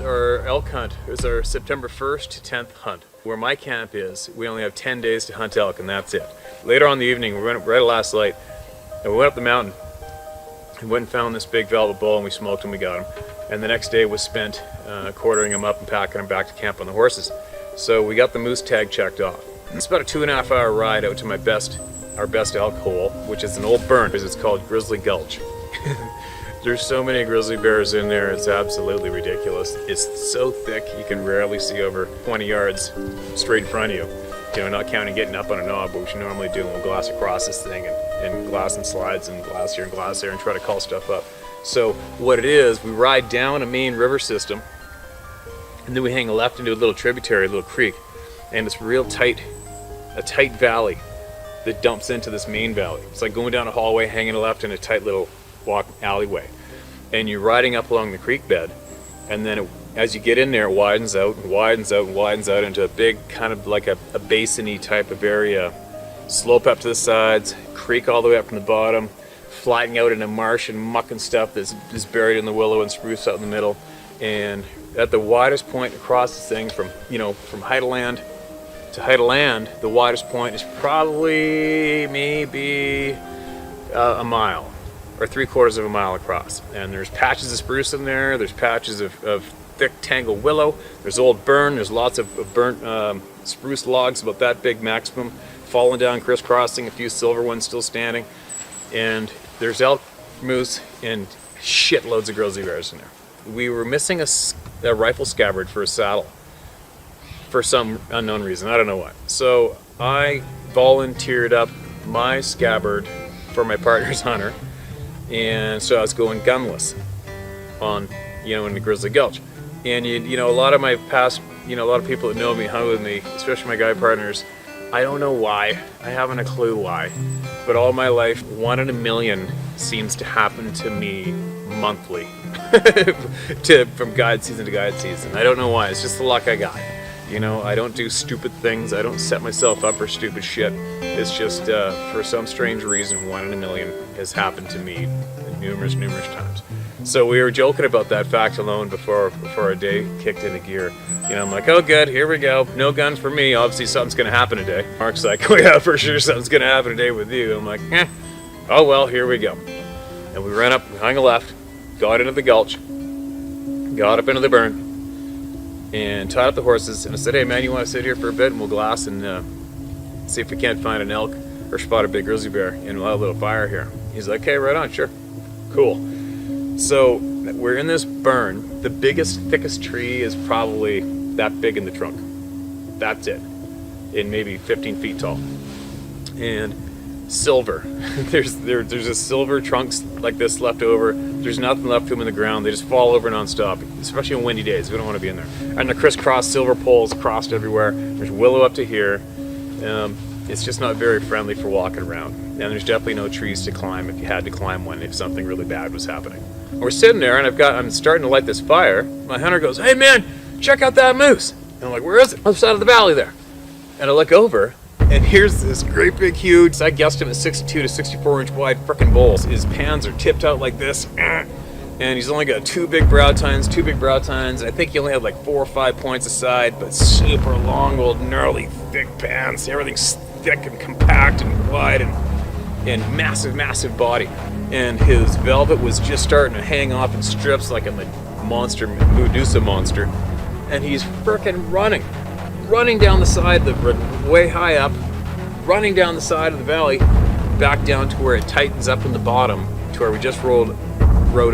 our elk hunt. It was our September 1st to 10th hunt. Where my camp is, we only have 10 days to hunt elk, and that's it. Later on in the evening, we went right last light, and we went up the mountain. We went and found this big velvet bull, and we smoked him, we got him. And the next day was spent quartering him up and packing him back to camp on the horses. So we got the moose tag checked off. It's about a 2.5 hour ride out to our best elk hole, which is an old burn, because it's called Grizzly Gulch. There's so many grizzly bears in there, it's absolutely ridiculous. It's so thick, you can rarely see over 20 yards straight in front of you. You know, not counting getting up on a knob, which we normally do, and we'll glass across this thing and glass and slides and glass here and try to call stuff up. So what it is, we ride down a main river system, and then we hang left into a little tributary, a little creek, and it's real tight, a tight valley that dumps into this main valley. It's like going down a hallway, hanging left in a tight little walk alleyway, and you're riding up along the creek bed, and then as you get in there, it widens out and widens out and widens out into a big kind of like a basin-y type of area, slope up to the sides, creek all the way up from the bottom, flattening out into marsh and muck and stuff that's buried in the willow and spruce out in the middle. And at the widest point across this thing, from height of land to height of land, the widest point is probably maybe a mile or 3/4 of a mile across. And there's patches of spruce in there, there's patches of thick tangled willow, there's old burn, there's lots of burnt spruce logs about that big maximum falling down, crisscrossing, a few silver ones still standing, and there's elk, moose, and shitloads of grizzly bears in there. We were missing a rifle scabbard for a saddle for some unknown reason, I don't know why. So I volunteered up my scabbard for my partner's hunter, and so I was going gunless on, in the Grizzly Gulch. And you know, a lot of my past, a lot of people that know me, hunt with me, especially my guy partners, I don't know why, I haven't a clue why, but all my life, 1 in a million seems to happen to me monthly, from guide season to guide season. I don't know why, it's just the luck I got. I don't do stupid things, I don't set myself up for stupid shit. It's just, for some strange reason, 1 in a million has happened to me numerous times. So we were joking about that fact alone before our day kicked into gear. I'm like, oh good, here we go. No gun for me. Obviously something's gonna happen today. Mark's like, oh yeah, for sure something's gonna happen today with you. I'm like, oh well, here we go. And we ran up, we hung a left, got into the gulch, got up into the burn, and tied up the horses. And I said, hey man, you want to sit here for a bit and we'll glass and see if we can't find an elk or spot a big grizzly bear, and we'll have a little fire here. He's like, okay, right on, sure. Cool. So we're in this burn. The biggest, thickest tree is probably that big in the trunk. That's it. And maybe 15 feet tall. And silver. there's a silver trunks like this left over. There's nothing left to them in the ground. They just fall over nonstop, especially on windy days. We don't want to be in there. And the crisscross silver poles crossed everywhere. There's willow up to here. It's just not very friendly for walking around. And there's definitely no trees to climb if you had to climb one if something really bad was happening. We're sitting there and I'm starting to light this fire. My hunter goes, hey man, check out that moose. And I'm like, where is it? On the side of the valley there. And I look over, and here's this great big huge, I guessed him at 62 to 64 inch wide frickin' bull. His pans are tipped out like this. And he's only got two big brow tines. I think he only had like 4 or 5 points aside, but super long, old, gnarly, thick pans. Everything's thick and compact and wide and massive body. And his velvet was just starting to hang off in strips like a Medusa monster. And he's frickin' running down the side, way high up, running down the side of the valley, back down to where it tightens up in the bottom, to where we just rode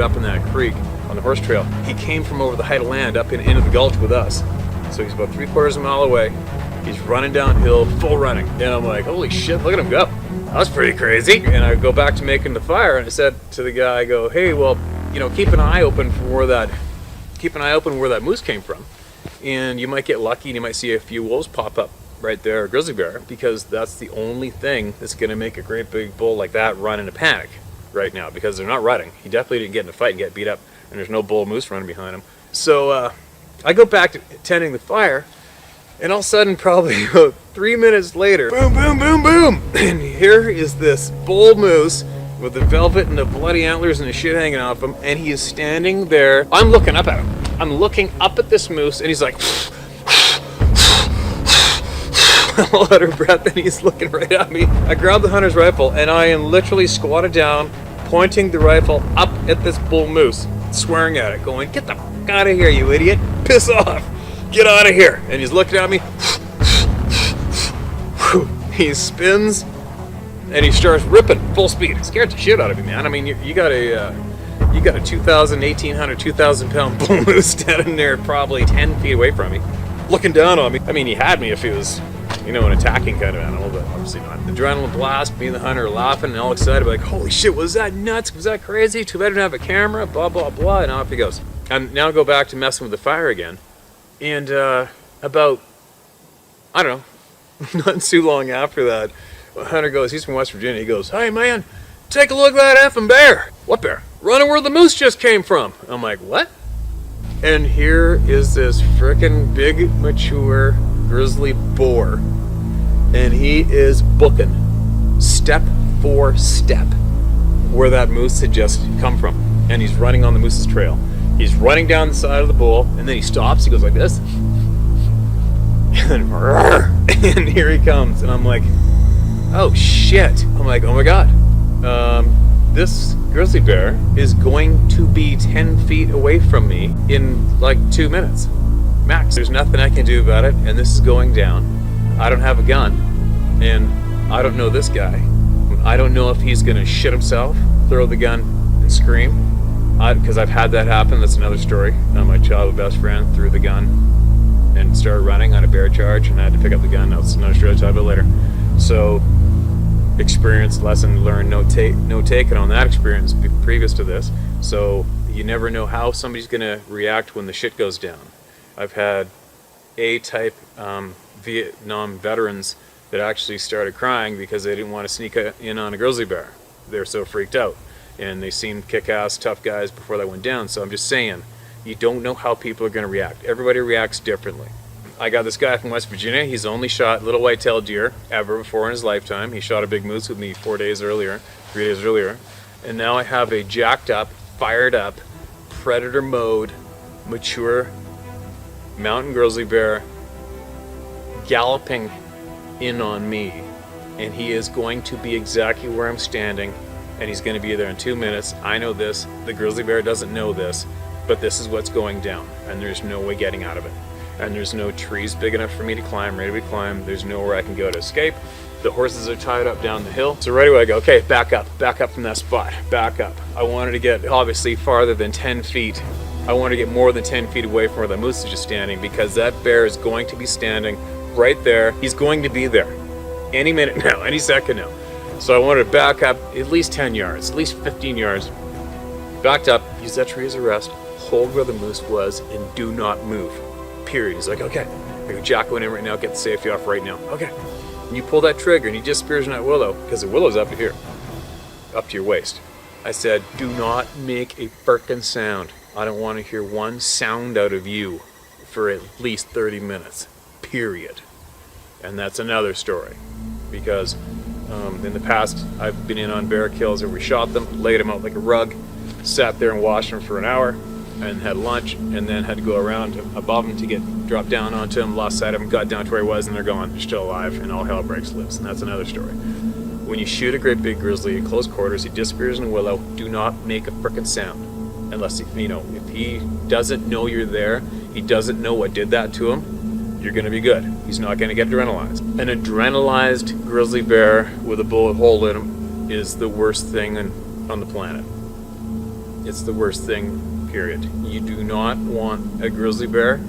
up in that creek on the horse trail. He came from over the height of land up into the gulch with us. So he's about 3/4 of a mile away. He's running downhill, full running. And I'm like, holy shit, look at him go. That was pretty crazy. And I go back to making the fire, and I said to the guy, I go, hey, well, keep an eye open for where that moose came from. And you might get lucky and you might see a few wolves pop up right there, a grizzly bear, because that's the only thing that's gonna make a great big bull like that run in a panic right now, because they're not running. He definitely didn't get in a fight and get beat up, and there's no bull moose running behind him. So I go back to tending the fire, and all of a sudden, probably 3 minutes later, boom, boom, boom, boom, and here is this bull moose with the velvet and the bloody antlers and the shit hanging off him, and he is standing there. I'm looking up at him. I'm looking up at this moose, and he's like, all out of breath, and he's looking right at me. I grab the hunter's rifle, and I am literally squatted down, pointing the rifle up at this bull moose, swearing at it, going, "Get the fuck out of here, you idiot! Piss off! Get out of here!" And he's looking at me. He spins, and he starts ripping full speed. It scared the shit out of me, man. I mean, you got a 1,800, 2,000 pound bull moose standing there, probably 10 feet away from me, looking down on me. I mean, he had me if he was, an attacking kind of animal, but obviously not. Adrenaline blast, me and the hunter are laughing and all excited, like, holy shit, was that nuts? Was that crazy? Too bad I didn't have a camera, blah, blah, blah, and off he goes. And now go back to messing with the fire again. And about, I don't know, not too long after that, the hunter goes, he's from West Virginia, he goes, "Hey man, take a look at that effing bear." "What bear?" "Running where the moose just came from." I'm like, what? And here is this frickin' big, mature grizzly boar. And he is booking step for step where that moose had just come from. And he's running on the moose's trail. He's running down the side of the bull, and then he stops, he goes like this. And then, and here he comes. And I'm like, oh shit. I'm like, oh my God. This grizzly bear is going to be 10 feet away from me in like 2 minutes max. There's nothing I can do about it, and this is going down. I don't have a gun, and I don't know this guy. I don't know if he's gonna shit himself, throw the gun, and scream, because I've had that happen. That's another story. My childhood best friend threw the gun and started running on a bear charge, and I had to pick up the gun. That's another story I'll talk about later. So, experience, lesson learned, no taken on that experience previous to this. So you never know how somebody's gonna react when the shit goes down. I've had A-type Vietnam veterans that actually started crying because they didn't want to sneak in on a grizzly bear. They're so freaked out, and they seemed kick-ass tough guys before that went down. So I'm just saying, you don't know how people are gonna react. Everybody reacts differently. I got this guy from West Virginia. He's only shot little white-tailed deer ever before in his lifetime. He shot a big moose with me 3 days earlier. And now I have a jacked up, fired up, predator mode, mature mountain grizzly bear galloping in on me. And he is going to be exactly where I'm standing, and he's going to be there in 2 minutes. I know this. The grizzly bear doesn't know this, but this is what's going down, and there's no way getting out of it. And there's no trees big enough for me to climb, ready to climb. There's nowhere I can go to escape. The horses are tied up down the hill. So right away I go, okay, back up from that spot, back up. I wanted to get obviously farther than 10 feet. I wanted to get more than 10 feet away from where the moose is just standing, because that bear is going to be standing right there. He's going to be there any minute now, any second now. So I wanted to back up at least 10 yards, at least 15 yards. Backed up, use that tree as a rest, hold where the moose was, and do not move. Period. He's like, okay, I go jack one in right now, get the safety off right now. Okay. And you pull that trigger and he disappears in that willow, because the willow's up to here, up to your waist. I said, do not make a frickin' sound. I don't want to hear one sound out of you for at least 30 minutes. Period. And that's another story, because in the past I've been in on bear kills where we shot them, laid them out like a rug, sat there and watched them for an hour, and had lunch, and then had to go around above them to get dropped down onto him, lost sight of him, got down to where he was, and they're gone. They're still alive, and all hell breaks loose. And that's another story. When you shoot a great big grizzly in close quarters, he disappears in a willow. Do not make a frickin' sound, unless if he doesn't know you're there, he doesn't know what did that to him. You're gonna be good. He's not gonna get adrenalized. An adrenalized grizzly bear with a bullet hole in him is the worst thing on the planet. It's the worst thing. Period. You do not want a grizzly bear,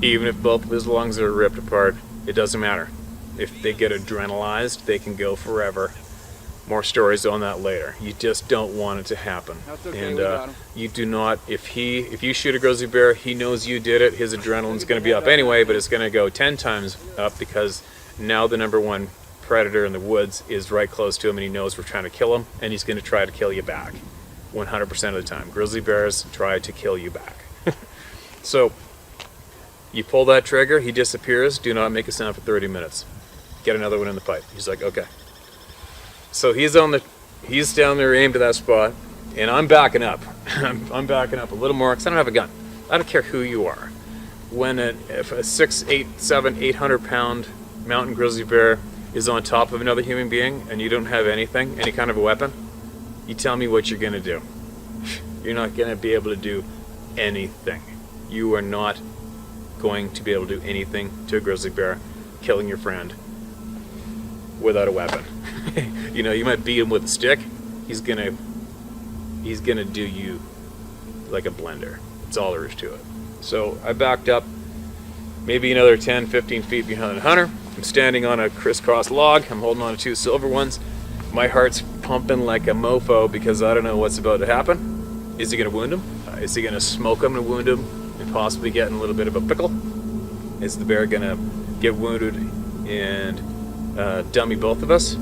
even if both of his lungs are ripped apart. It doesn't matter. If they get adrenalized, they can go forever. More stories on that later. You just don't want it to happen. That's okay, and you do not. If you shoot a grizzly bear, he knows you did it. His adrenaline's going to be up anyway, but it's going to go 10 times up, because now the number one predator in the woods is right close to him, and he knows we're trying to kill him, and he's going to try to kill you back. 100% of the time. Grizzly bears try to kill you back. So, you pull that trigger, he disappears, do not make a sound for 30 minutes. Get another one in the pipe. He's like, okay. So he's down there aimed at that spot, and I'm backing up. I'm backing up a little more, because I don't have a gun. I don't care who you are. If a 6, 8, 7, 800 pound mountain grizzly bear is on top of another human being and you don't have anything, any kind of a weapon, you tell me what you're gonna do. You're not gonna be able to do anything. You are not going to be able to do anything to a grizzly bear killing your friend without a weapon. You know, you might beat him with a stick. He's gonna do you like a blender. That's all there is to it. So I backed up maybe another 10, 15 feet behind the hunter. I'm standing on a crisscross log. I'm holding on to 2 silver ones. My heart's pumping like a mofo because I don't know what's about to happen. Is he gonna wound him? Is he gonna smoke him and wound him and possibly get in a little bit of a pickle? Is the bear gonna get wounded and dummy both of us?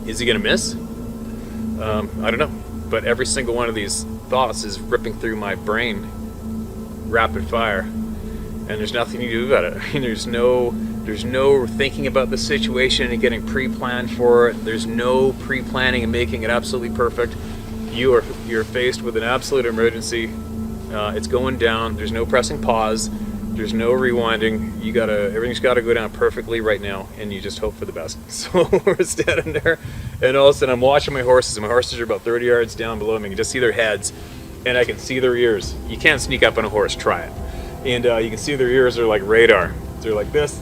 Is he gonna miss? I don't know. But every single one of these thoughts is ripping through my brain rapid fire, and there's nothing you do about it. I mean, there's no thinking about the situation and getting pre-planned for it. There's no pre-planning and making it absolutely perfect. You're faced with an absolute emergency. It's going down. There's no pressing pause. There's no rewinding. Everything's gotta go down perfectly right now, and you just hope for the best. So we're standing there, and all of a sudden I'm watching my horses, and my horses are about 30 yards down below me. You can just see their heads, and I can see their ears. You can't sneak up on a horse, try it. And you can see their ears are like radar. They're like this.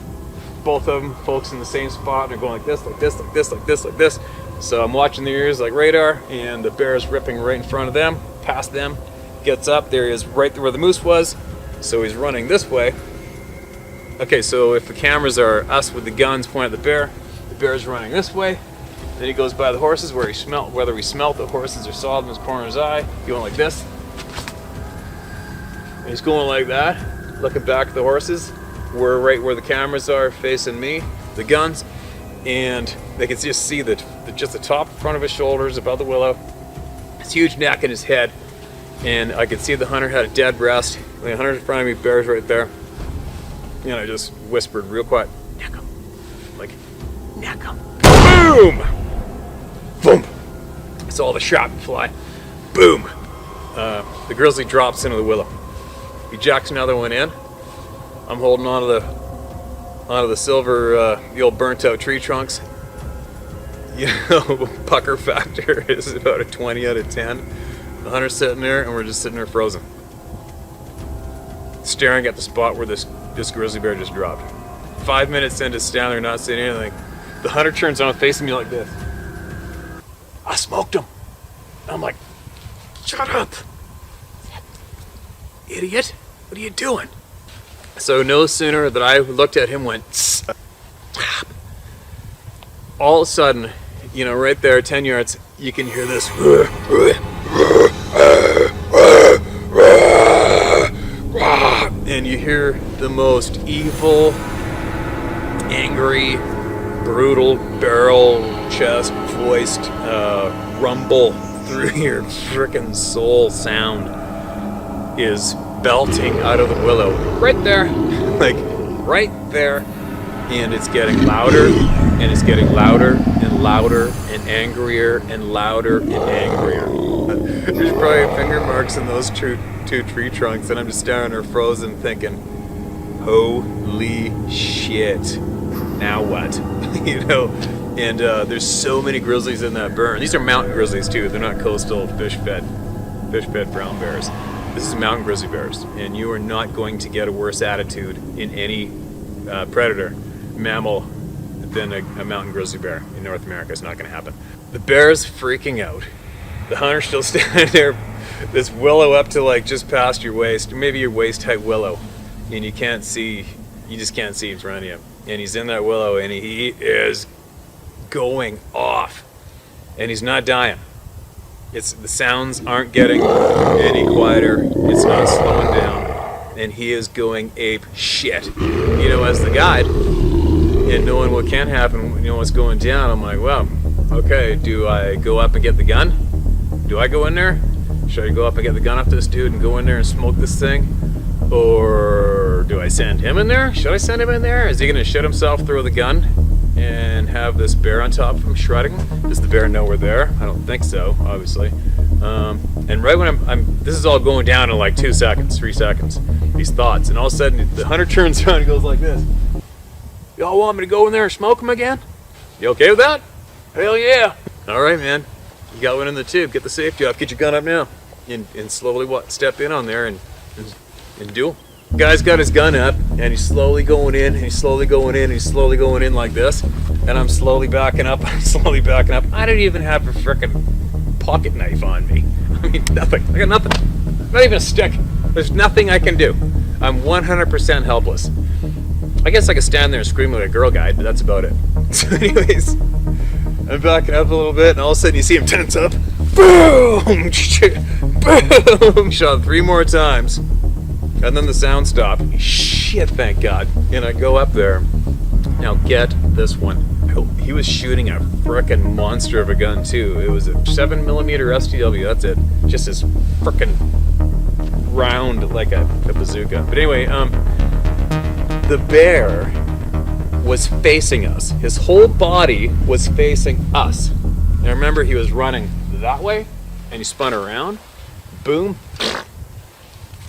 Both of them, folks in the same spot, and they're going like this, like this, like this, like this, like this. So I'm watching their ears like radar, and the bear is ripping right in front of them, past them, gets up, there he is right where the moose was. So he's running this way. Okay, so if the cameras are us with the guns pointed at the bear's running this way. Then he goes by the horses whether we smelt the horses or saw them as corner of his eye, going like this. And he's going like that, looking back at the horses. We're right where the cameras are, facing me, the guns, and they can just see just the top front of his shoulders above the willow, his huge neck and his head. And I could see the hunter had a dead rest. The hunter's in front of me, bear's right there. And I just whispered real quiet, neck him. Like, neck him. Boom! Boom! I saw the shot fly. Boom! The grizzly drops into the willow. He jacks another one in. I'm holding onto the silver, the old burnt out tree trunks. You know, pucker factor is about a 20 out of 10. The hunter's sitting there, and we're just sitting there frozen, staring at the spot where this grizzly bear just dropped. 5 minutes into standing there not saying anything, the hunter turns on facing me like this. I smoked him. I'm like, shut up, idiot. What are you doing? So no sooner that I looked at him, went, stop. All of a sudden, you know, right there, 10 yards, you can hear this. And you hear the most evil, angry, brutal, barrel chest voiced rumble through your frickin' soul sound is belting out of the willow right there, like right there, and it's getting louder, and it's getting louder and louder and angrier and louder and angrier. There's probably finger marks in those two tree trunks, and I'm just staring there frozen thinking, holy shit, now what? You know. And there's so many grizzlies in that burn. These are mountain grizzlies too. They're not coastal fish-fed brown bears. This is mountain grizzly bears, and you are not going to get a worse attitude in any predator mammal than a mountain grizzly bear in North America. It's not going to happen. The bear's freaking out. The hunter's still standing there, this willow up to like just past your waist, maybe your waist height willow, and you just can't see in front of you. And he's in that willow, and he is going off, and he's not dying. The sounds aren't getting any quieter. It's not slowing down, and he is going ape shit. You know, as the guide, and knowing what can happen, you know what's going down. I'm like, well, okay. Do I go up and get the gun? Do I go in there? Should I go up and get the gun off this dude and go in there and smoke this thing, or do I send him in there? Should I send him in there? Is he gonna shit himself, throw the gun, and have this bear on top of him shredding? Does the bear know we're there? I don't think so, obviously. And right when this is all going down in like 2 seconds, 3 seconds, these thoughts, and all of a sudden the hunter turns around and goes like this. Y'all want me to go in there and smoke them again? You okay with that? Hell yeah. All right, man. You got one in the tube. Get the safety off. Get your gun up now. And slowly step in on there and do it. Guy's got his gun up and he's slowly going in and he's slowly going in and he's slowly going in like this. And I'm slowly backing up. I'm slowly backing up. I don't even have a frickin' pocket knife on me. I mean, nothing. I got nothing. Not even a stick. There's nothing I can do. I'm 100% helpless. I guess I could stand there and scream like a girl guide, but that's about it. So anyways, I'm backing up a little bit, and all of a sudden you see him tense up. Boom! Boom! Shot 3 more times, and then the sound stopped. Shit, thank God. And I go up there. Now get this one. He was shooting a frickin' monster of a gun too. It was a 7mm STW, that's it. Just as frickin' round like a bazooka. But anyway, the bear was facing us. His whole body was facing us. Now remember, he was running that way, and he spun around. Boom.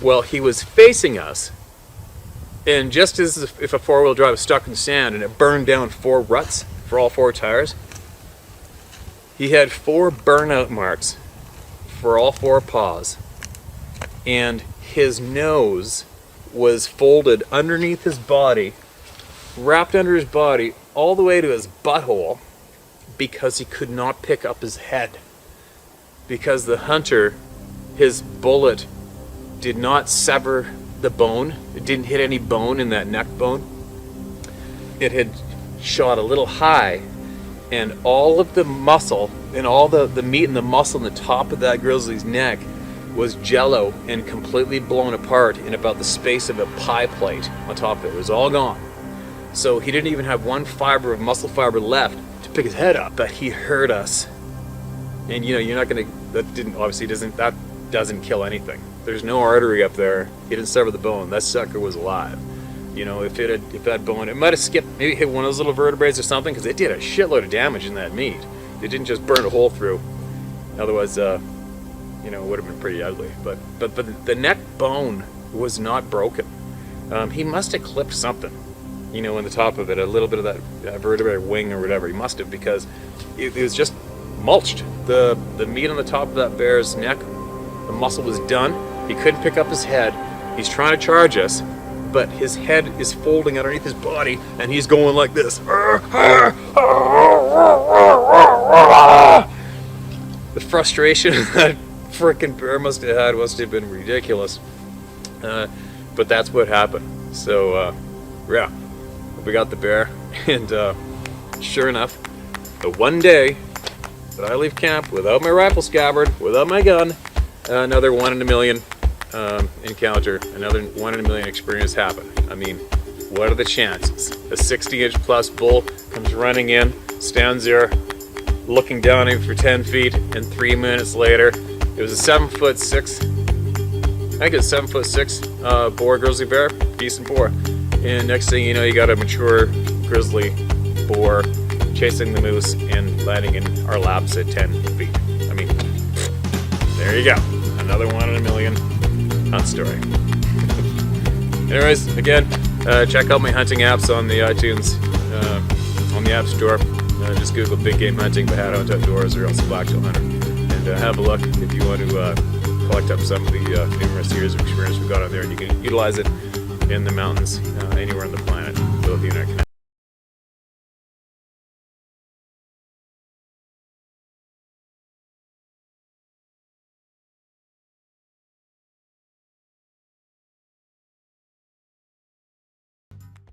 Well, he was facing us, and just as if a 4-wheel drive was stuck in sand and it burned down 4 ruts for all 4 tires, he had 4 burnout marks for all 4 paws, and his nose was folded underneath his body, wrapped under his body all the way to his butthole, because he could not pick up his head. Because the hunter, his bullet did not sever the bone. It didn't hit any bone in that neck bone. It had shot a little high, and all of the muscle and all the meat and the muscle in the top of that grizzly's neck was jello and completely blown apart in about the space of a pie plate on top of it. It was all gone. So he didn't even have one fiber of muscle fiber left to pick his head up. But he heard us. And you know, you're not gonna, that doesn't kill anything. There's no artery up there. He didn't sever the bone. That sucker was alive. You know, if that bone, it might have skipped, maybe hit one of those little vertebrae or something, because it did a shitload of damage in that meat. It didn't just burn a hole through. Otherwise, you know, it would have been pretty ugly. But the neck bone was not broken. He must have clipped something, you know, in the top of it, a little bit of that vertebrae wing or whatever. He must have, because it was just mulched. The meat on the top of that bear's neck, the muscle was done. He couldn't pick up his head. He's trying to charge us, but his head is folding underneath his body, and he's going like this. The frustration that frickin' bear must have been ridiculous. But that's what happened. So yeah, we got the bear, and sure enough, the one day that I leave camp without my rifle scabbard, without my gun, another 1 in a million encounter, another 1 in a million experience happened. I mean, what are the chances? A 60-inch plus bull comes running in, stands there, looking down at him for 10 feet, and 3 minutes later, it was a 7'6", I think it's 7'6" boar grizzly bear, decent boar. And next thing you know, you got a mature grizzly boar chasing the moose and landing in our laps at 10 feet. I mean, there you go. Another 1 in a million hunt story. Anyways, again, check out my hunting apps on the iTunes, on the App Store. Just Google Big Game Hunting by HowToHunt Outdoors or else Blacktail Hunter. And have a look if you want to collect up some of the numerous years of experience we've got on there, and you can utilize it in the mountains anywhere on the planet. Both you and I can